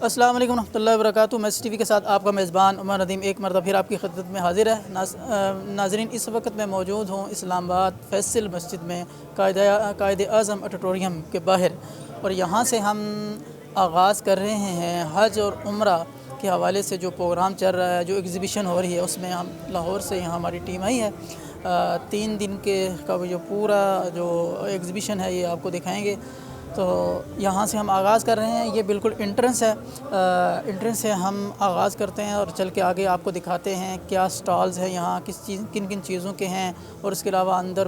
السلام علیکم ورحمۃ اللہ وبرکاتہ۔ میس ٹی وی کے ساتھ آپ کا میزبان عمر ندیم ایک مرتبہ پھر آپ کی خدمت میں حاضر ہے۔ ناظرین، اس وقت میں موجود ہوں اسلام آباد فیصل مسجد میں قائد اعظم آڈیٹوریم کے باہر، اور یہاں سے ہم آغاز کر رہے ہیں حج اور عمرہ کے حوالے سے جو پروگرام چل رہا ہے، جو ایگزیبیشن ہو رہی ہے، اس میں ہم لاہور سے یہاں ہماری ٹیم آئی ہے۔ 3 دن کا جو پورا جو ایگزیبیشن ہے یہ آپ کو دکھائیں گے۔ تو یہاں سے ہم آغاز کر رہے ہیں، یہ بالکل انٹرنس ہے، انٹرنس سے ہم آغاز کرتے ہیں اور چل کے آگے آپ کو دکھاتے ہیں کیا سٹالز ہیں یہاں، کن کن چیزوں کے ہیں، اور اس کے علاوہ اندر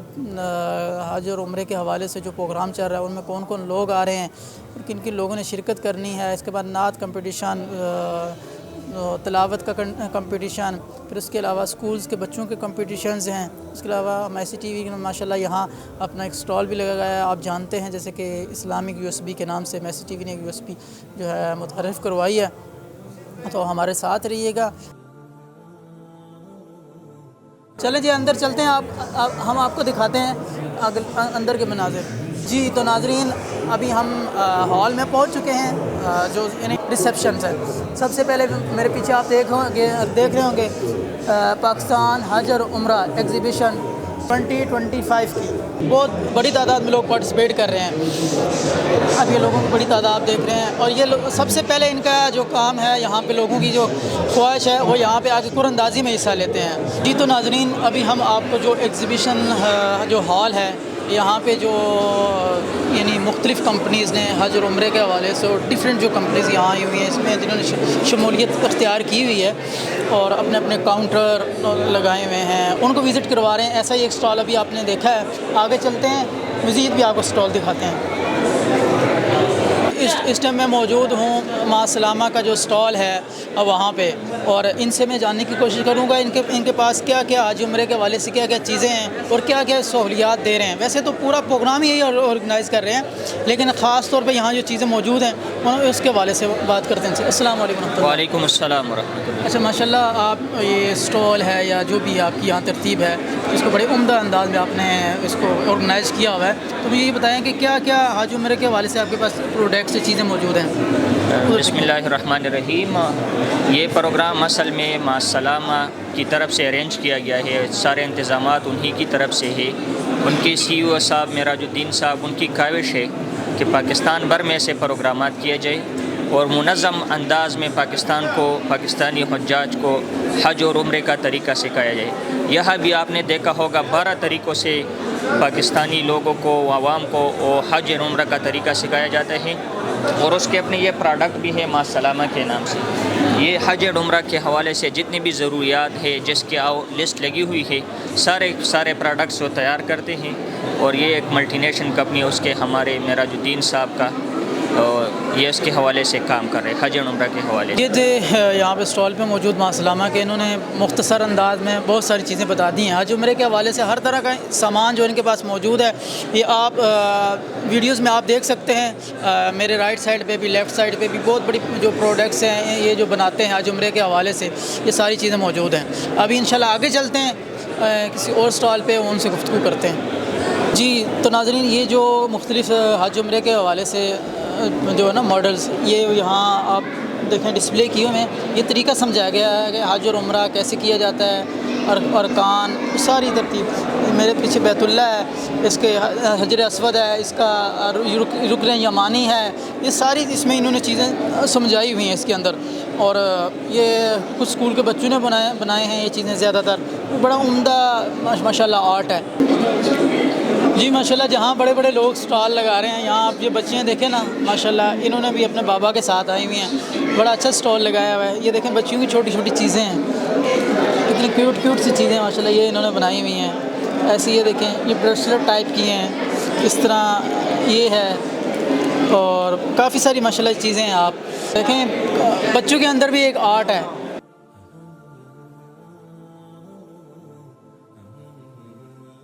حج اور عمرے کے حوالے سے جو پروگرام چل رہا ہے ان میں کون کون لوگ آ رہے ہیں اور کن کن لوگوں نے شرکت کرنی ہے۔ اس کے بعد نعت کمپٹیشن، تلاوت کا کمپٹیشن، پھر اس کے علاوہ سکولز کے بچوں کے کمپٹیشنز ہیں۔ اس کے علاوہ میس ٹی وی نے ماشاءاللہ یہاں اپنا ایک سٹال بھی لگایا ہے۔ آپ جانتے ہیں جیسے کہ اسلامک USB کے نام سے میس ٹی وی نے ایک USB جو ہے متعارف کروائی ہے، تو ہمارے ساتھ رہیے گا۔ چلیں جی اندر چلتے ہیں، ہم آپ کو دکھاتے ہیں اندر کے مناظر۔ جی تو ناظرین، ابھی ہم ہال میں پہنچ چکے ہیں، جو یعنی ریسیپشنز ہے۔ سب سے پہلے میرے پیچھے آپ دیکھ رہے ہوں گے پاکستان حج اور عمرہ ایگزیبیشن 2025 کی بہت بڑی تعداد میں لوگ پارٹیسپیٹ کر رہے ہیں۔ اب یہ لوگوں کی بڑی تعداد دیکھ رہے ہیں، اور یہ سب سے پہلے ان کا جو کام ہے، یہاں پہ لوگوں کی جو خواہش ہے وہ یہاں پہ آ کے قرآن اندازی میں حصہ لیتے ہیں۔ جی تو ناظرین، ابھی ہم آپ کو جو ایگزیبیشن جو ہال ہے، یہاں پہ جو یعنی مختلف کمپنیز نے حج اور عمرے کے حوالے سے، اور ڈیفرنٹ جو کمپنیز یہاں آئی ہوئی ہیں، اس میں جنہوں نے شمولیت اختیار کی ہوئی ہے اور اپنے اپنے کاؤنٹر لگائے ہوئے ہیں، ان کو وزٹ کروا رہے ہیں۔ ایسا ہی ایک سٹال ابھی آپ نے دیکھا ہے، آگے چلتے ہیں، مزید بھی آپ کو سٹال دکھاتے ہیں۔ اس ٹائم میں موجود ہوں ماں سلامہ کا جو سٹال ہے وہاں پہ، اور ان سے میں جاننے کی کوشش کروں گا ان کے پاس کیا کیا حج عمرے کے حوالے سے کیا کیا چیزیں ہیں اور کیا کیا سہولیات دے رہے ہیں۔ ویسے تو پورا پروگرام ہی یہی آرگنائز کر رہے ہیں، لیکن خاص طور پہ یہاں جو چیزیں موجود ہیں اس کے حوالے سے بات کرتے ہیں۔ السلام علیکم۔ وعلیکم السلام ورحمۃ اللہ۔ اچھا، ماشاءاللہ آپ یہ سٹال ہے یا جو بھی آپ کی یہاں ترتیب ہے، اس کو بڑے عمدہ انداز میں آپ نے اس کو آرگنائز کیا ہوا ہے، تو مجھے یہ بتائیں کہ کیا کیا حج عمرے کے حوالے سے آپ کے پاس پروڈکٹس چیزیں موجود ہیں۔ بسم اللہ الرحمن الرحیم۔ یہ پروگرام اصل میں ماں سلامہ کی طرف سے ارینج کیا گیا ہے، سارے انتظامات انہی کی طرف سے ہے۔ ان کے CEO صاحب معراج الدین صاحب، ان کی کاوش ہے کہ پاکستان بھر میں سے پروگرامات کیے جائے اور منظم انداز میں پاکستانی حجاج کو حج اور عمرے کا طریقہ سکھایا جائے۔ یہاں بھی آپ نے دیکھا ہوگا 12 طریقوں سے پاکستانی لوگوں کو، عوام کو حج اور عمرہ کا طریقہ سکھایا جاتا ہے، اور اس کے اپنے یہ پروڈکٹ بھی ہے ماں سلامہ کے نام سے۔ یہ حج اور عمرہ کے حوالے سے جتنی بھی ضروریات ہے، جس کی لسٹ لگی ہوئی ہے، سارے پروڈکٹس وہ تیار کرتے ہیں، اور یہ ایک ملٹی نیشنل کمپنی ہے، اس کے ہمارے معراج الدین صاحب کا، اور یہ اس کے حوالے سے کام کر رہے ہیں، حج اور عمرہ کے حوالے سے۔ یہ تھے یہاں پہ سٹال پہ موجود ماں سلامہ کے، انہوں نے مختصر انداز میں بہت ساری چیزیں بتا دی ہیں۔ حج عمرے کے حوالے سے ہر طرح کا سامان جو ان کے پاس موجود ہے، یہ آپ ویڈیوز میں آپ دیکھ سکتے ہیں۔ میرے رائٹ سائڈ پہ بھی، لیفٹ سائڈ پہ بھی بہت بڑی جو پروڈکٹس ہیں یہ جو بناتے ہیں حج عمرے کے حوالے سے، یہ ساری چیزیں موجود ہیں۔ ابھی انشاءاللہ آگے چلتے ہیں، کسی اور سٹال پہ ان سے گفتگو کرتے ہیں۔ جی تو ناظرین، یہ جو مختلف حج عمرے کے حوالے سے جو ہے نا ماڈلز، یہ یہاں آپ دیکھیں ڈسپلے کیے ہوئے ہیں۔ یہ طریقہ سمجھایا گیا ہے کہ حج اور عمرہ کیسے کیا جاتا ہے، ارکان، ساری ترتیب۔ میرے پیچھے بیت اللہ ہے، اس کے حجر اسود ہے، اس کا رکن یمانی ہے، یہ ساری اس میں انہوں نے چیزیں سمجھائی ہوئی ہیں اس کے اندر، اور یہ کچھ اسکول کے بچوں نے بنائے ہیں یہ چیزیں، زیادہ تر بڑا عمدہ ماشاءاللہ آرٹ ہے۔ جی ماشاءاللہ، جہاں بڑے بڑے لوگ سٹال لگا رہے ہیں، یہاں آپ یہ بچیاں دیکھیں نا، ماشاءاللہ انہوں نے بھی اپنے بابا کے ساتھ آئی ہوئی ہیں، بڑا اچھا سٹال لگایا ہوا ہے۔ یہ دیکھیں بچیوں کی چھوٹی چھوٹی چیزیں ہیں، کتنی کیوٹ سی چیزیں ماشاءاللہ یہ انہوں نے بنائی ہوئی ہیں۔ ایسے یہ دیکھیں، یہ بریسلیٹ ٹائپ کی ہیں، اس طرح یہ ہے، اور کافی ساری ماشاءاللہ چیزیں ہیں۔ آپ دیکھیں بچوں کے اندر بھی ایک آرٹ ہے۔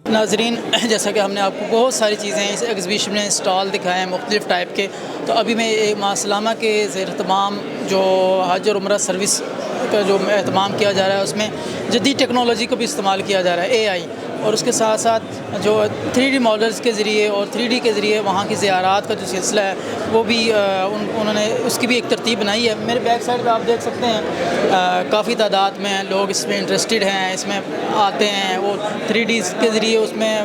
ناظرین، جیسا کہ ہم نے آپ کو بہت ساری چیزیں اس ایگزیبیشن میں اسٹال دکھائے ہیں مختلف ٹائپ کے، تو ابھی میں ماں سلامہ کے زیر اہتمام جو حج اور عمرہ سروس کا جو اہتمام کیا جا رہا ہے، اس میں جدید ٹیکنالوجی کو بھی استعمال کیا جا رہا ہے، AI۔ اور اس کے ساتھ ساتھ جو 3D ماڈلز کے ذریعے اور 3D کے ذریعے وہاں کی زیارات کا جو سلسلہ ہے وہ بھی انہوں نے اس کی بھی ایک ترتیب بنائی ہے. میرے بیک سائڈ پہ آپ دیکھ سکتے ہیں کافی تعداد میں لوگ اس میں انٹرسٹڈ ہیں, اس میں آتے ہیں, وہ 3D کے ذریعے اس میں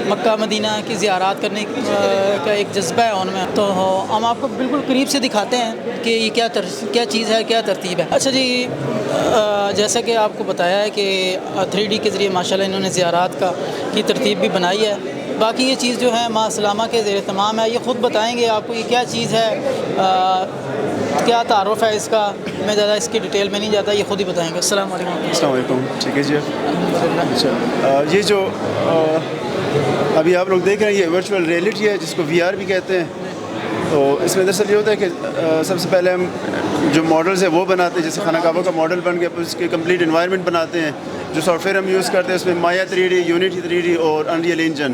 مکہ مدینہ کی زیارات کرنے کا ایک جذبہ ہے ان میں. تو ہم آپ کو بالکل قریب سے دکھاتے ہیں کہ یہ کیا چیز ہے, کیا ترتیب ہے. اچھا جی, جیسا کہ آپ کو بتایا ہے کہ 3D کے ذریعے ماشاءاللہ انہوں نے زیارات کی ترتیب بھی بنائی ہے. باقی یہ چیز جو ہے ماں سلامہ کے زیر اہتمام ہے, یہ خود بتائیں گے آپ کو یہ کیا چیز ہے, کیا تعارف ہے اس کا. میں زیادہ اس کی ڈیٹیل میں نہیں جاتا, یہ خود ہی بتائیں گے. السلام علیکم. السلام علیکم. ٹھیک ہے جی. اچھا, یہ جو ابھی آپ لوگ دیکھ رہے ہیں یہ ورچوئل ریئلٹی ہے جس کو VR بھی کہتے ہیں. تو اس میں دراصل یہ ہوتا ہے کہ سب سے پہلے ہم جو ماڈلز ہیں وہ بناتے ہیں, جیسے خانہ کعبہ کا ماڈل بن گیا, اس کے کمپلیٹ انوائرمنٹ بناتے ہیں. جو سافٹ ویئر ہم یوز کرتے ہیں اس میں مایا 3D, یونیٹی 3D اور انریل انجن,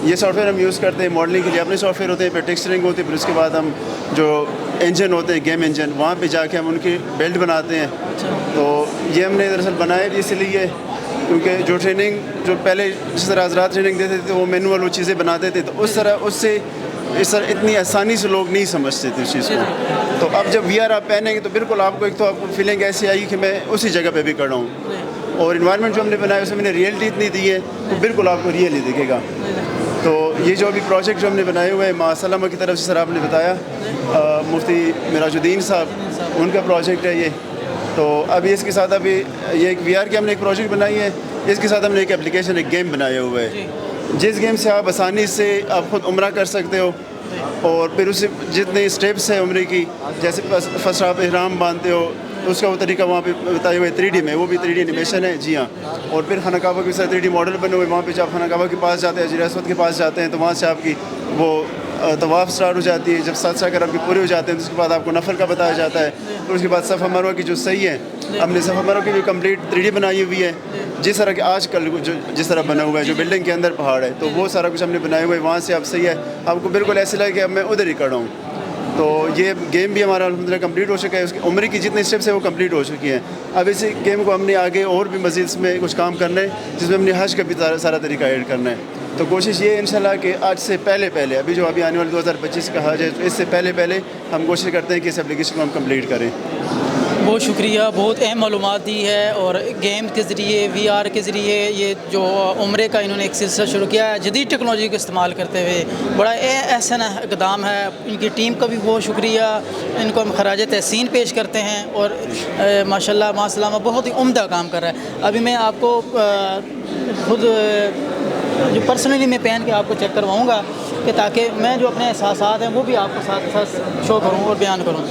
یہ سافٹ ویئر ہم یوز کرتے ہیں. ماڈلنگ کے لیے اپنے سافٹ ویئر ہوتے ہیں, پھر ٹیکسچرنگ ہوتی ہے, پھر اس کے بعد ہم جو انجن ہوتے ہیں گیم انجن, وہاں پہ جا کے ہم ان کی بلڈ بناتے ہیں. تو یہ ہم نے دراصل بنایا بھی اس لیے کیونکہ جو ٹریننگ جو پہلے جس طرح حضرات ٹریننگ دیتے تھے وہ مینول وہ چیزیں بناتے تھے, تو اس طرح اتنی آسانی سے لوگ نہیں سمجھتے تھے اس چیز کو. تو اب جب VR آپ پہنیں گے تو بالکل آپ کو ایک تو آپ کو فیلنگ ایسی آئی کہ میں اسی جگہ پہ بھی کھڑا ہوں, اور انوائرمنٹ جو ہم نے بنایا اس میں نے ریئلٹی اتنی دی ہے تو بالکل آپ کو ریئل ہی دکھے گا. تو یہ جو ابھی پروجیکٹ جو ہم نے بنائے ہوئے ہیں ماں سلامہ کی طرف سے, سر آپ نے بتایا مفتی معراج الدین صاحب ان کا پروجیکٹ ہے یہ. تو ابھی اس کے ساتھ ابھی یہ ایک VR کی ہم نے ایک پروجیکٹ بنائی ہے, اس کے ساتھ ہم نے ایک اپلیکیشن ایک گیم بنایا ہوا ہے جس گیم سے آپ آسانی سے آپ خود عمرہ کر سکتے ہو, اور پھر اس جتنے اسٹیپس ہیں عمرے کی, جیسے فرسٹ آپ احرام باندھتے ہو اس کا وہ طریقہ وہاں پہ بتایا ہوا ہے 3D میں, وہ بھی 3D انیمیشن ہے. جی ہاں, اور پھر خانہ کعبہ کے ساتھ 3D ماڈل بنے ہوئے, وہاں پہ جب خانہ کعبہ کے پاس جاتے ہیں, حجر اسود کے پاس جاتے ہیں, تو وہاں سے آپ کی وہ طواف اسٹارٹ ہو جاتی ہے. جب 7 چکر آپ کے پورے ہو جاتے ہیں تو اس کے بعد آپ کو نفل کا بتایا جاتا ہے. پھر اس کے بعد صفا مروہ کی جو صحیح ہے, ہم نے صفا مروہ کی بھی کمپلیٹ 3D بنائی ہوئی ہے, جس طرح کہ آج کل جس طرح بنا ہوا ہے, جو بلڈنگ کے اندر پہاڑ ہے, تو وہ سارا کچھ ہم نے بنایا ہوا ہے. وہاں سے آپ صحیح ہے, آپ کو بالکل ایسے لگے کہ اب میں ادھر ہی کھڑا ہوں. تو یہ گیم بھی ہمارا الحمدللہ کمپلیٹ ہو چکا ہے, اس کی عمرے کی جتنے اسٹیپس ہیں وہ کمپلیٹ ہو چکی ہیں. اب اسی گیم کو ہم نے آگے اور بھی مزید اس میں کچھ کام کرنا ہے, جس میں ہم نے حج کا بھی سارا طریقہ ایڈ کرنا ہے. تو کوشش یہ ہے انشاءاللہ کہ آج سے پہلے ابھی آنے والے 2025 کا حج ہے, تو اس سے پہلے ہم کوشش کرتے ہیں کہ اس اپلیکیشن کو ہم کمپلیٹ کریں. بہت شکریہ, بہت اہم معلومات دی ہے. اور گیم کے ذریعے VR کے ذریعے یہ جو عمرے کا انہوں نے ایک سلسلہ شروع کیا ہے جدید ٹیکنالوجی کا استعمال کرتے ہوئے, بڑا احسن اقدام ہے. ان کی ٹیم کا بھی بہت شکریہ, ان کو ہم خراج تحسین پیش کرتے ہیں. اور ماشاءاللہ ماں سلامہ بہت ہی عمدہ کام کر رہا ہے. ابھی میں آپ کو خود جو پرسنلی میں پہن کے آپ کو چیک کرواؤں گا کہ تاکہ میں جو اپنے احساسات ہیں وہ بھی آپ کو ساتھ ساتھ شو کروں اور بیان کروں.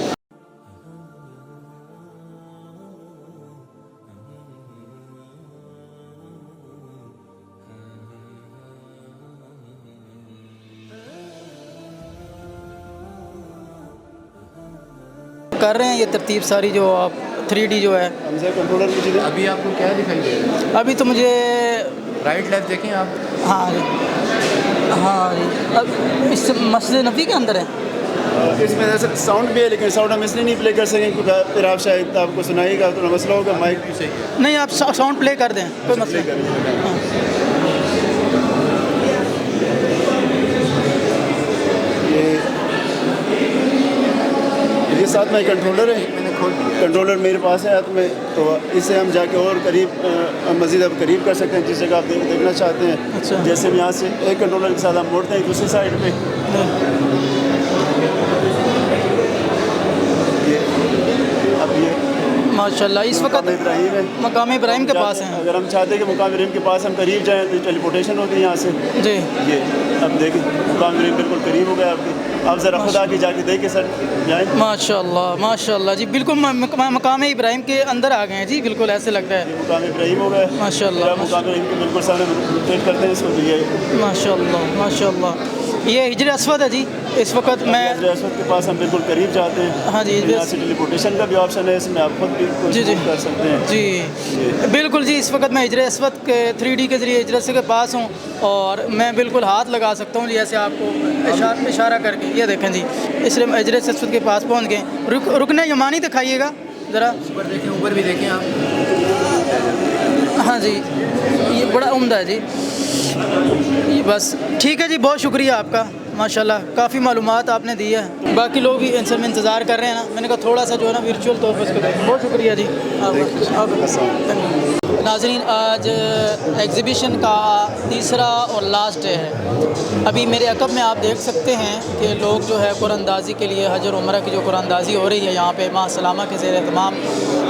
کر رہے ہیں یہ ترتیب ساری جو آپ 3D جو ہے. کنٹرولر مجھے ابھی آپ کو کیا دکھائی دے رہا ہے؟ ابھی تو مجھے رائٹ لیفٹ دیکھیں آپ. ہاں جی, ہاں جی, اب اس مسجد نبی کے اندر ہے. اس میں ساؤنڈ بھی ہے, لیکن ساؤنڈ ہم اس لیے نہیں پلے کر سکیں کیونکہ پھر آپ شاید آپ کو سنائے گا تو مسئلہ ہوگا. مائک بھی صحیح نہیں, آپ ساؤنڈ پلے کر دیں, کوئی مسئلہ نہیں. یہ ساتھ میں کنٹرولر ہے, کنٹرولر میرے پاس ہے ہاتھ میں, تو اس سے ہم جا کے اور قریب مزید اب قریب کر سکتے ہیں جس جگہ آپ دیکھنا چاہتے ہیں. اچھا, جیسے ہم یہاں سے ایک کنٹرولر کے ساتھ ہم موڑتے ہیں دوسری سائڈ پہ. اب یہ ماشاءاللہ اس وقت ابراہیم ہے, مقام ابراہیم کے پاس ہیں. اگر ہم چاہتے ہیں کہ مقام ابراہیم کے پاس ہم قریب جائیں تو ٹیلی پورٹیشن ہوتی ہے یہاں سے. جی, یہ اب دیکھیں مقام ابراہیم بالکل قریب ہو گیا آپ کی. آپ ذرا خود آ کے جا کے دیکھیں سر, جائیں. ماشاءاللہ جی, بالکل مقام ابراہیم کے اندر آ گئے ہیں جی, بالکل ایسے لگتا ہے. مقام ابراہیم ہو گیا ماشاءاللہ. مقام ابراہیم کے بالکل سامنے چیک کرتے ہیں اس کو. یہ ماشاءاللہ یہ حجر اسود ہے جی. اس وقت میں حجر اسود کے پاس ہم بالکل قریب جاتے ہیں. ہاں جی, یہاں سے ٹیلی پورٹیشن کا بھی آپشن ہے, اس میں آپ خود بھی کر سکتے ہیں. جی بالکل جی. اس وقت میں حجر اسود کے 3D کے ذریعے حجر اسود کے پاس ہوں, اور میں بالکل ہاتھ لگا سکتا ہوں جیسے آپ کو اشارہ کر کے. یہ دیکھیں جی, اس لیے حجر اسود کے پاس پہنچ گئے. رکن یمانی دکھائیے گا ذرا, اوپر دیکھیں, اوپر بھی دیکھیں آپ. ہاں جی یہ بڑا عمدہ ہے جی. یہ بس ٹھیک ہے جی, بہت شکریہ آپ کا ماشاءاللہ, کافی معلومات آپ نے دی ہے. باقی لوگ بھی ان میں انتظار کر رہے ہیں نا, میں نے کہا تھوڑا سا جو ہے نا ورچوئل طور پر اس کو دیں. بہت شکریہ جی آپ کا. ناظرین, آج ایگزیبیشن کا تیسرا اور لاسٹ ڈے ہے. ابھی میرے عقب میں آپ دیکھ سکتے ہیں کہ لوگ جو ہے قرآن اندازی کے لیے, حج اور عمرہ کی جو قرآن اندازی ہو رہی ہے یہاں پہ ماں سلامہ کے زیر اہتمام.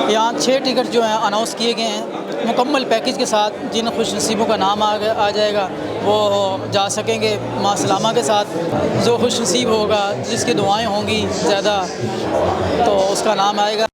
یہاں 6 ٹکٹ جو ہیں اناؤنس کیے گئے ہیں مکمل پیکج کے ساتھ. جن خوش نصیبوں کا نام آ جائے گا وہ جا سکیں گے ماں سلامہ کے ساتھ. جو خوش نصیب ہوگا, جس کی دعائیں ہوں گی زیادہ, تو اس کا نام آئے گا.